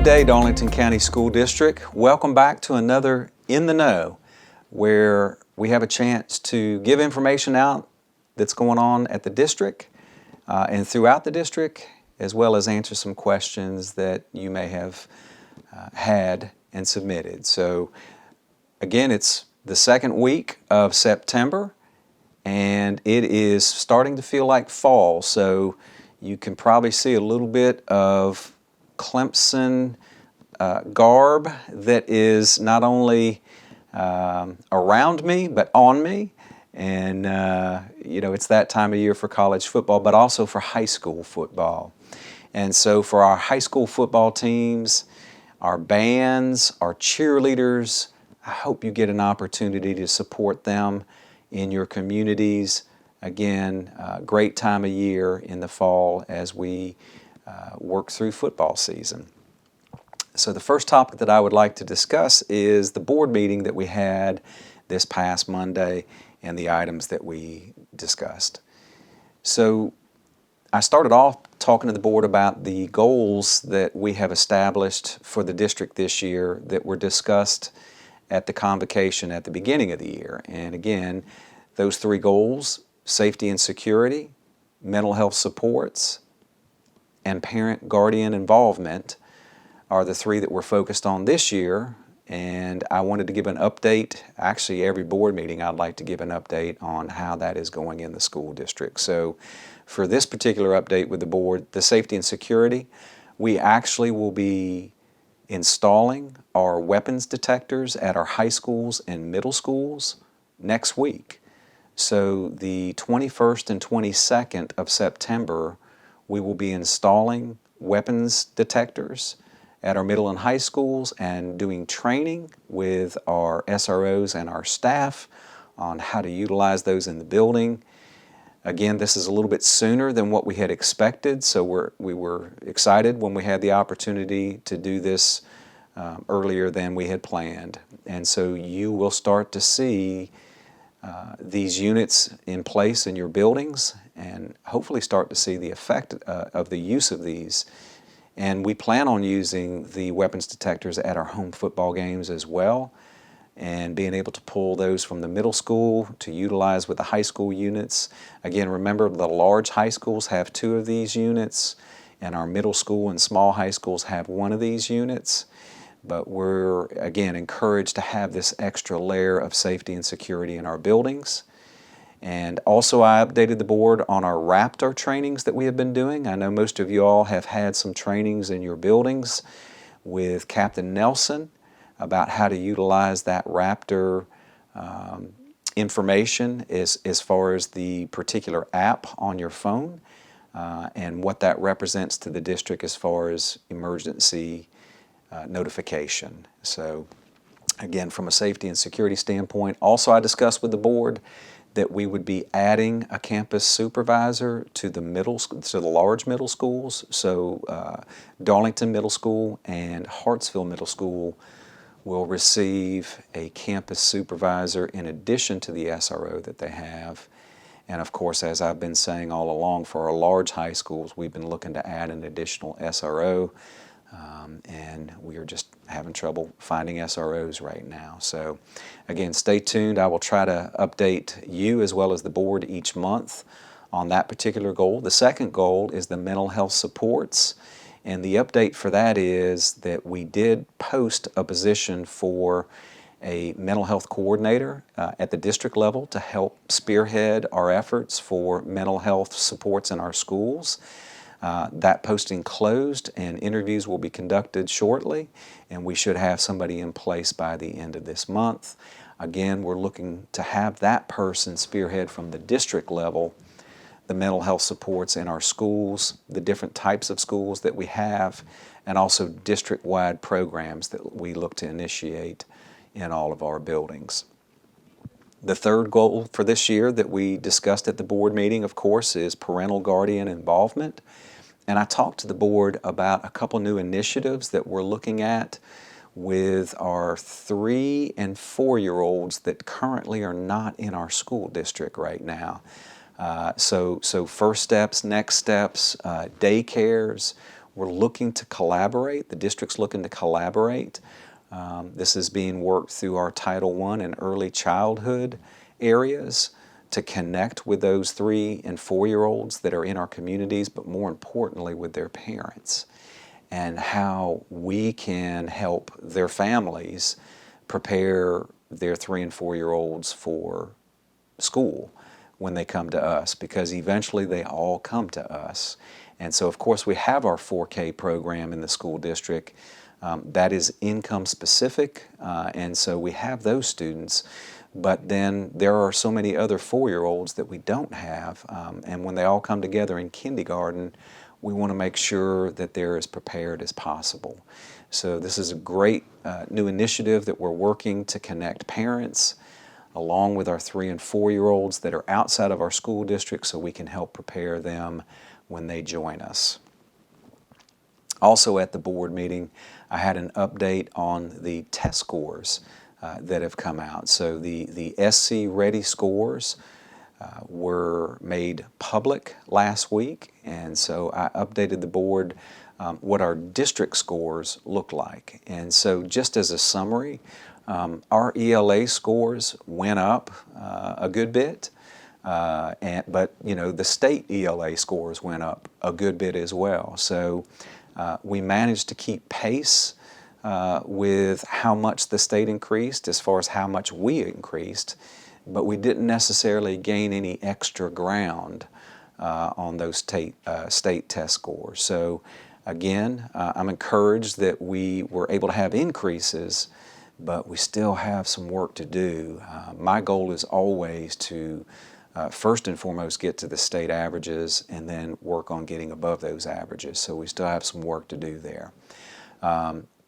Good day, Darlington County School District. Welcome back to another In the Know, where we have a chance to give information out that's going on at the district and throughout the district, as well as answer some questions that you may have had and submitted. So again, it's the second week of September, and it is starting to feel like fall, so you can probably see a little bit of Clemson garb that is not only around me but on me, and it's that time of year for college football, but also for high school football. And so for our high school football teams, our bands, our cheerleaders, I hope you get an opportunity to support them in your communities. Again, great time of year in the fall as we work through football season. So the first topic that I would like to discuss is the board meeting that we had this past Monday and the items that we discussed. So I started off talking to the board about the goals that we have established for the district this year that were discussed at the convocation at the beginning of the year. And again, those three goals: safety and security, mental health supports, and parent-guardian involvement are the three that we're focused on this year. And I wanted to give an update. Actually, every board meeting I'd like to give an update on how that is going in the school district. So for this particular update with the board, the safety and security, we actually will be installing our weapons detectors at our high schools and middle schools next week. So the 21st and 22nd of September, we will be installing weapons detectors at our middle and high schools and doing training with our SROs and our staff on how to utilize those in the building. Again, this is a little bit sooner than what we had expected, so we were excited when we had the opportunity to do this earlier than we had planned. And so you will start to see these units in place in your buildings and hopefully start to see the effect of the use of these. And we plan on using the weapons detectors at our home football games as well, and being able to pull those from the middle school to utilize with the high school units. Again, remember, the large high schools have 2 of these units, and our middle school and small high schools have 1 of these units. But we're, again, encouraged to have this extra layer of safety and security in our buildings. And also I updated the board on our Raptor trainings that we have been doing. I know most of you all have had some trainings in your buildings with Captain Nelson about how to utilize that Raptor information as far as the particular app on your phone and what that represents to the district as far as emergency notification. So again, from a safety and security standpoint, also I discussed with the board that we would be adding a campus supervisor to the large middle schools. So Darlington Middle School and Hartsville Middle School will receive a campus supervisor in addition to the SRO that they have. And of course, as I've been saying all along, for our large high schools, we've been looking to add an additional SRO. And we are just having trouble finding SROs right now. So again, stay tuned. I will try to update you as well as the board each month on that particular goal. The second goal is the mental health supports. And the update for that is that we did post a position for a mental health coordinator at the district level to help spearhead our efforts for mental health supports in our schools. That posting closed and interviews will be conducted shortly, and we should have somebody in place by the end of this month. Again, we're looking to have that person spearhead from the district level the mental health supports in our schools, the different types of schools that we have, and also district-wide programs that we look to initiate in all of our buildings. The third goal for this year that we discussed at the board meeting, of course, is parental guardian involvement. And I talked to the board about a couple new initiatives that we're looking at with our 3- and 4-year-olds that currently are not in our school district right now. So first steps, next steps, daycares. We're looking to collaborate. The district's looking to collaborate. This is being worked through our Title I and early childhood areas to connect with those 3 and 4-year-olds that are in our communities, but more importantly with their parents, and how we can help their families prepare their 3 and 4-year-olds for school when they come to us, because eventually they all come to us. And so of course we have our 4K program in the school district that is income specific, and so we have those students. But then there are so many other 4-year-olds that we don't have, and when they all come together in kindergarten, we want to make sure that they're as prepared as possible. So this is a great new initiative that we're working to connect parents along with our 3 and 4-year-olds that are outside of our school district, so we can help prepare them when they join us. Also at the board meeting, I had an update on the test scores that have come out. So the SC Ready scores were made public last week, and so I updated the board what our district scores look like. And so just as a summary, our ELA scores went up a good bit, but the state ELA scores went up a good bit as well. So we managed to keep pace with how much the state increased as far as how much we increased, but we didn't necessarily gain any extra ground on those state test scores. So again, I'm encouraged that we were able to have increases, but we still have some work to do. My goal is always to first and foremost get to the state averages and then work on getting above those averages. So we still have some work to do there.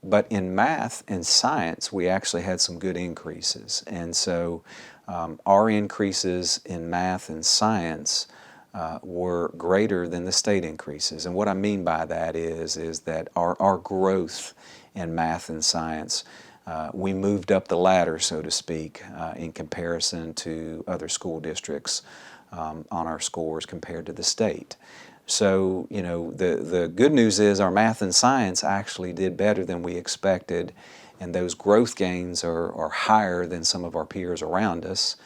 But in math and science, we actually had some good increases. And so our increases in math and science were greater than the state increases. And what I mean by that is that our growth in math and science, we moved up the ladder, so to speak, in comparison to other school districts on our scores compared to the state. So, the good news is our math and science actually did better than we expected, and those growth gains are higher than some of our peers around us.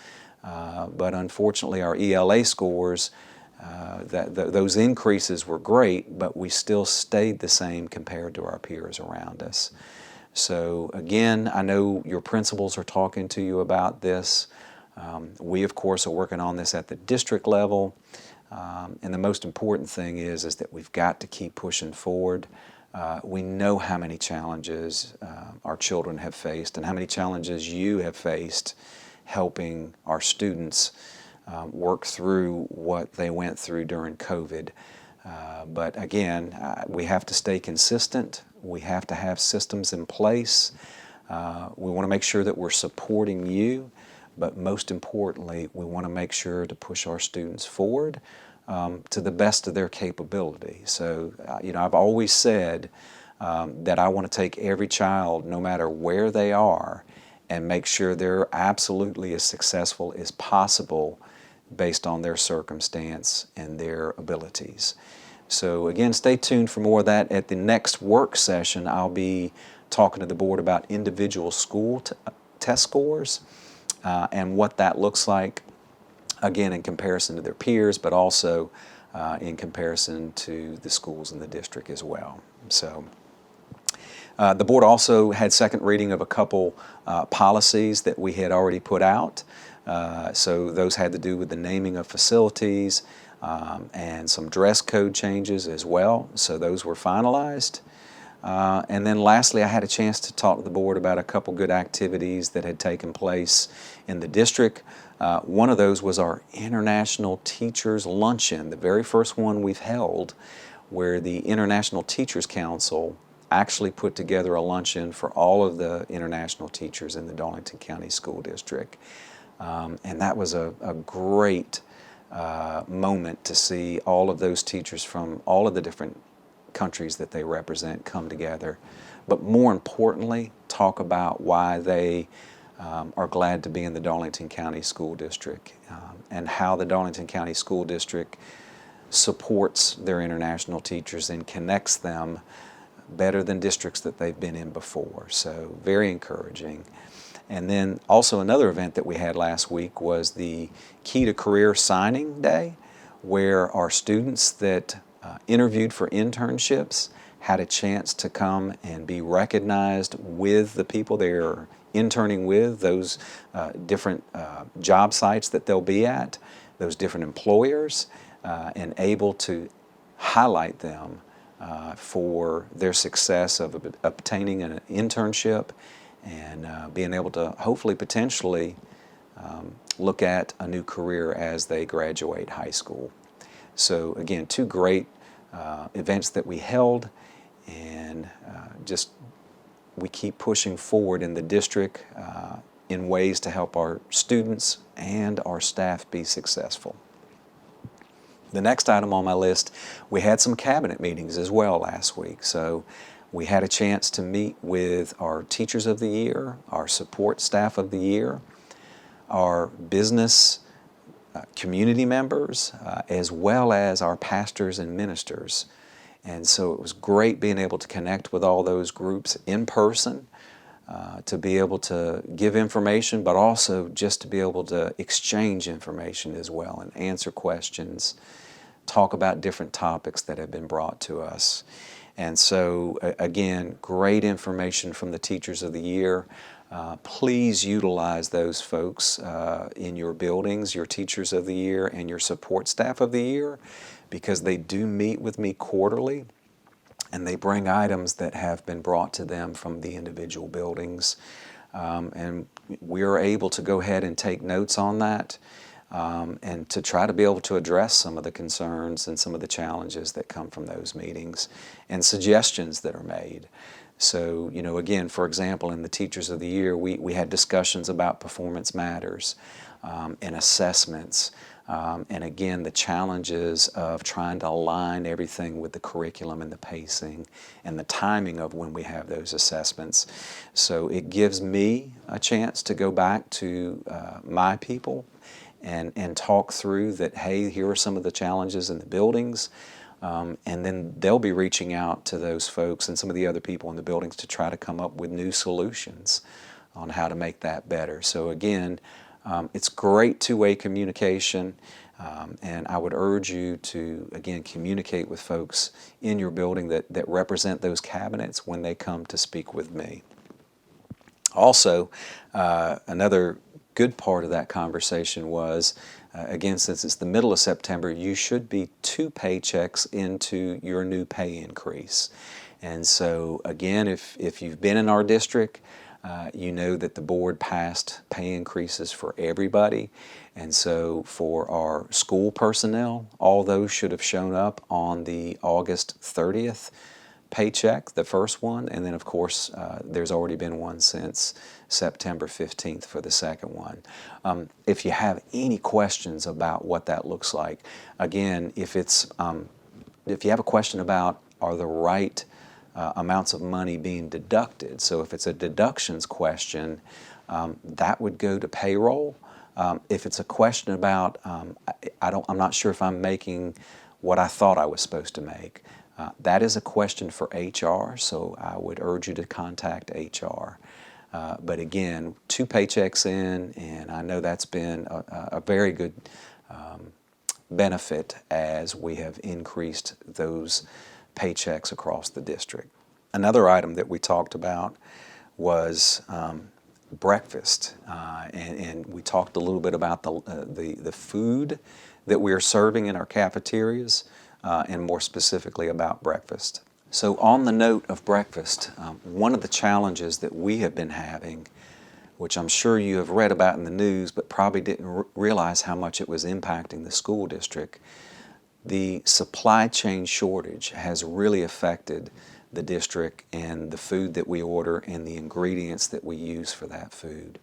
But unfortunately, our ELA scores, those increases were great, but we still stayed the same compared to our peers around us. So again, I know your principals are talking to you about this. We, of course, are working on this at the district level. And the most important thing is that we've got to keep pushing forward. We know how many challenges our children have faced and how many challenges you have faced helping our students work through what they went through during COVID. But again, we have to stay consistent. We have to have systems in place. We want to make sure that we're supporting you, but most importantly, we want to make sure to push our students forward to the best of their capability. So, I've always said that I want to take every child, no matter where they are, and make sure they're absolutely as successful as possible based on their circumstance and their abilities. So again, stay tuned for more of that. At the next work session, I'll be talking to the board about individual school test scores and what that looks like, again, in comparison to their peers, but also in comparison to the schools in the district as well. So the board also had second reading of a couple policies that we had already put out. So those had to do with the naming of facilities and some dress code changes as well. So those were finalized. And then lastly, I had a chance to talk to the board about a couple good activities that had taken place in the district. One of those was our International Teachers Luncheon, the very first one we've held, where the International Teachers Council actually put together a luncheon for all of the international teachers in the Darlington County School District. And that was a great moment to see all of those teachers from all of the different countries that they represent come together, but more importantly, talk about why they are glad to be in the Darlington County School District and how the Darlington County School District supports their international teachers and connects them better than districts that they've been in before. So very encouraging. And then also another event that we had last week was the Key to Career Signing Day, where our students that interviewed for internships had a chance to come and be recognized with the people they're interning with, those different job sites that they'll be at, those different employers, and able to highlight them for their success of obtaining an internship and being able to hopefully potentially look at a new career as they graduate high school. So again, two great events that we held, and just we keep pushing forward in the district in ways to help our students and our staff be successful. The next item on my list, we had some cabinet meetings as well last week. So we had a chance to meet with our Teachers of the Year, our Support Staff of the Year, our business community members, as well as our pastors and ministers. And so it was great being able to connect with all those groups in person, to be able to give information, but also just to be able to exchange information as well and answer questions, talk about different topics that have been brought to us. And so again, great information from the Teachers of the Year. Please utilize those folks in your buildings, your Teachers of the Year and your Support Staff of the Year, because they do meet with me quarterly, and they bring items that have been brought to them from the individual buildings. And we are able to go ahead and take notes on that, and to try to be able to address some of the concerns and some of the challenges that come from those meetings and suggestions that are made. So, again, for example, in the Teachers of the Year, we had discussions about performance matters and assessments. And again, the challenges of trying to align everything with the curriculum and the pacing and the timing of when we have those assessments. So it gives me a chance to go back to my people and talk through that, hey, here are some of the challenges in the buildings. And then they'll be reaching out to those folks and some of the other people in the buildings to try to come up with new solutions on how to make that better. So again, it's great two-way communication, and I would urge you to, again, communicate with folks in your building that represent those cabinets when they come to speak with me. Also, another good part of that conversation was, again, since it's the middle of September, you should be 2 paychecks into your new pay increase. And so, again, if you've been in our district, you know that the board passed pay increases for everybody. And so for our school personnel, all those should have shown up on the August 30th paycheck, the first one. And then, of course, there's already been one since September 15th for the second one. If you have any questions about what that looks like, again, if you have a question about are the right amounts of money being deducted, so if it's a deductions question, that would go to payroll. If it's a question about I'm not sure if I'm making what I thought I was supposed to make, that is a question for HR, so I would urge you to contact HR. But again, 2 paychecks in, and I know that's been a very good benefit as we have increased those paychecks across the district. Another item that we talked about was breakfast, and we talked a little bit about the food that we are serving in our cafeterias, and more specifically about breakfast. So on the note of breakfast, one of the challenges that we have been having, which I'm sure you have read about in the news but probably didn't realize how much it was impacting the school district, the supply chain shortage has really affected the district and the food that we order and the ingredients that we use for that food.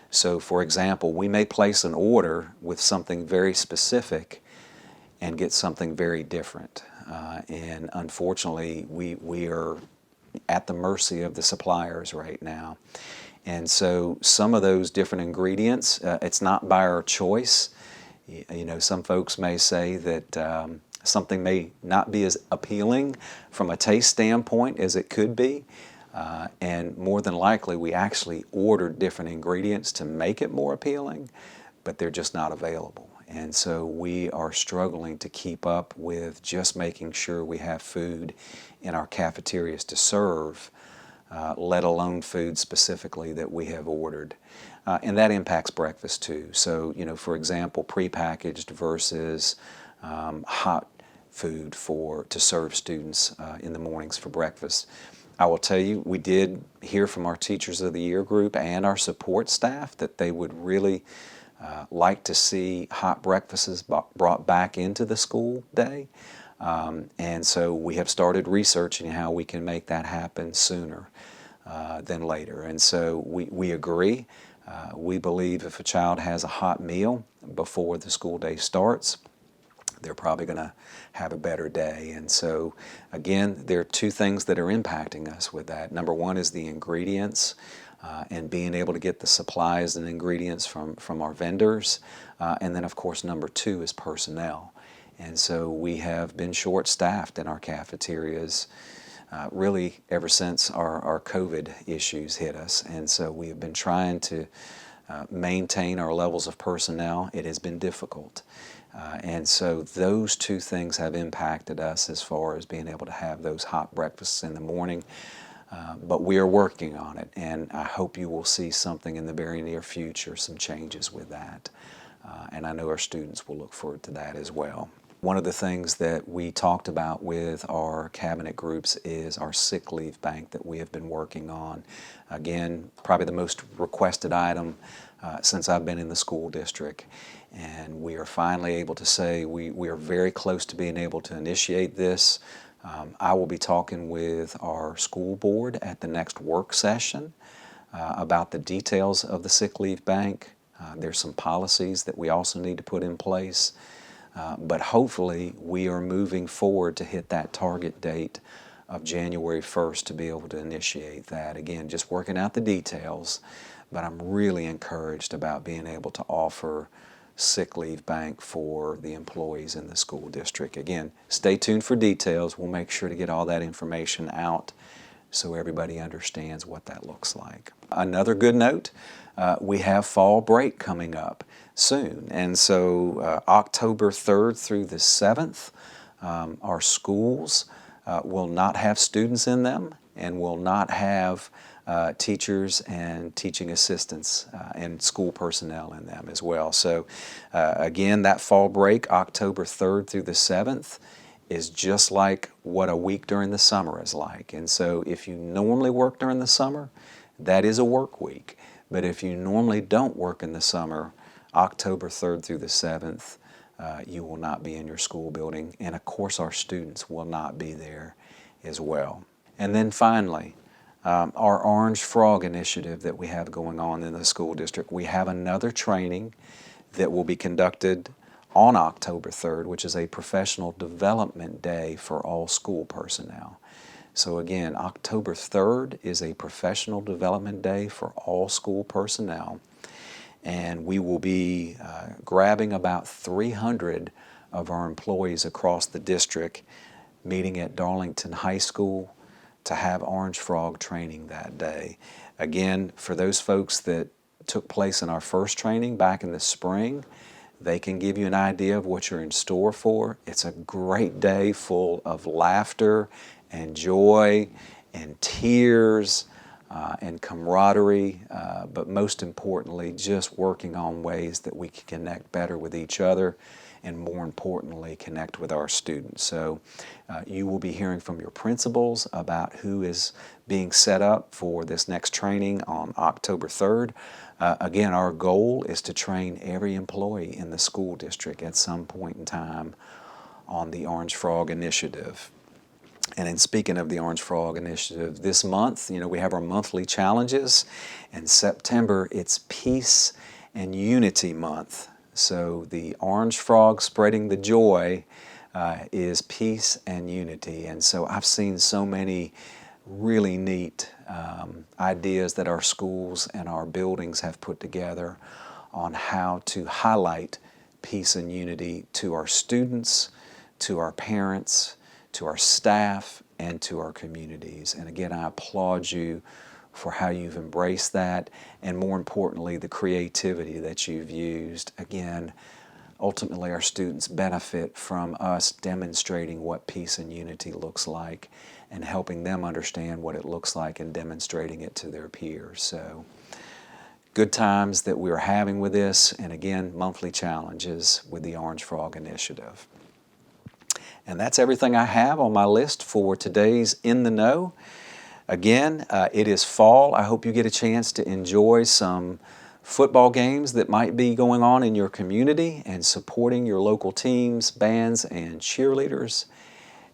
So for example, we may place an order with something very specific and get something very different. And unfortunately, we are at the mercy of the suppliers right now. And so some of those different ingredients, it's not by our choice. Some folks may say that Something may not be as appealing from a taste standpoint as it could be, and more than likely we actually ordered different ingredients to make it more appealing, but they're just not available. And so we are struggling to keep up with just making sure we have food in our cafeterias to serve, let alone food specifically that we have ordered. And that impacts breakfast too. So, for example, prepackaged versus hot food to serve students in the mornings for breakfast. I will tell you, we did hear from our Teachers of the Year group and our support staff that they would really like to see hot breakfasts brought back into the school day. And so we have started researching how we can make that happen sooner than later. And so we agree. We believe if a child has a hot meal before the school day starts, they're probably going to have a better day. And so, again, there are two things that are impacting us with that. Number one is the ingredients and being able to get the supplies and ingredients from our vendors. And then, of course, number two is personnel. And so we have been short-staffed in our cafeterias really ever since our COVID issues hit us. And so we have been trying to maintain our levels of personnel. It has been difficult. And so those two things have impacted us as far as being able to have those hot breakfasts in the morning. But we are working on it, and I hope you will see something in the very near future, some changes with that. And I know our students will look forward to that as well. One of the things that we talked about with our cabinet groups is our sick leave bank that we have been working on. Again, probably the most requested item since I've been in the school district. And we are finally able to say we are very close to being able to initiate this. I will be talking with our school board at the next work session about the details of the sick leave bank. There's some policies that we also need to put in place. But hopefully we are moving forward to hit that target date of January 1st to be able to initiate that. Again, just working out the details, but I'm really encouraged about being able to offer sick leave bank for the employees in the school district. Again, stay tuned for details. We'll make sure to get all that information out so everybody understands what that looks like. Another good note, we have fall break coming up soon. And so October 3rd through the 7th, our schools will not have students in them and will not have teachers and teaching assistants and school personnel in them as well. So again, that fall break, October 3rd through the 7th, is just like what a week during the summer is like. And so if you normally work during the summer, that is a work week. But if you normally don't work in the summer, October 3rd through the 7th, you will not be in your school building. And of course, our students will not be there as well. And then finally, our Orange Frog initiative that we have going on in the school district. We have another training that will be conducted on October 3rd, which is a professional development day for all school personnel. So again, October 3rd is a professional development day for all school personnel. And we will be grabbing about 300 of our employees across the district, meeting at Darlington High School to have Orange Frog training that day. Again, for those folks that took place in our first training back in the spring, they can give you an idea of what you're in store for. It's a great day full of laughter and joy and tears and camaraderie, but most importantly, just working on ways that we can connect better with each other and more importantly, connect with our students. So you will be hearing from your principals about who is being set up for this next training on October 3rd. Again, our goal is to train every employee in the school district at some point in time on the Orange Frog Initiative. And in speaking of the Orange Frog Initiative, this month, we have our monthly challenges. In September, it's Peace and Unity Month. So the Orange Frog spreading the joy is peace and unity. And so I've seen so many really neat ideas that our schools and our buildings have put together on how to highlight peace and unity to our students, to our parents, to our staff, and to our communities. And again, I applaud you for how you've embraced that, and more importantly, the creativity that you've used. Again, ultimately our students benefit from us demonstrating what peace and unity looks like and helping them understand what it looks like and demonstrating it to their peers. So good times that we're having with this, and again, monthly challenges with the Orange Frog Initiative. And that's everything I have on my list for today's In the Know. Again, it is fall. I hope you get a chance to enjoy some football games that might be going on in your community and supporting your local teams, bands, and cheerleaders.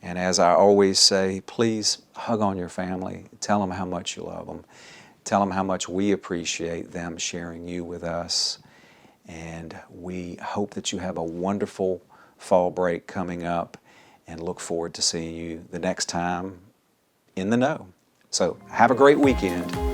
And as I always say, please hug on your family. Tell them how much you love them. Tell them how much we appreciate them sharing you with us. And we hope that you have a wonderful fall break coming up and look forward to seeing you the next time in the know. So have a great weekend.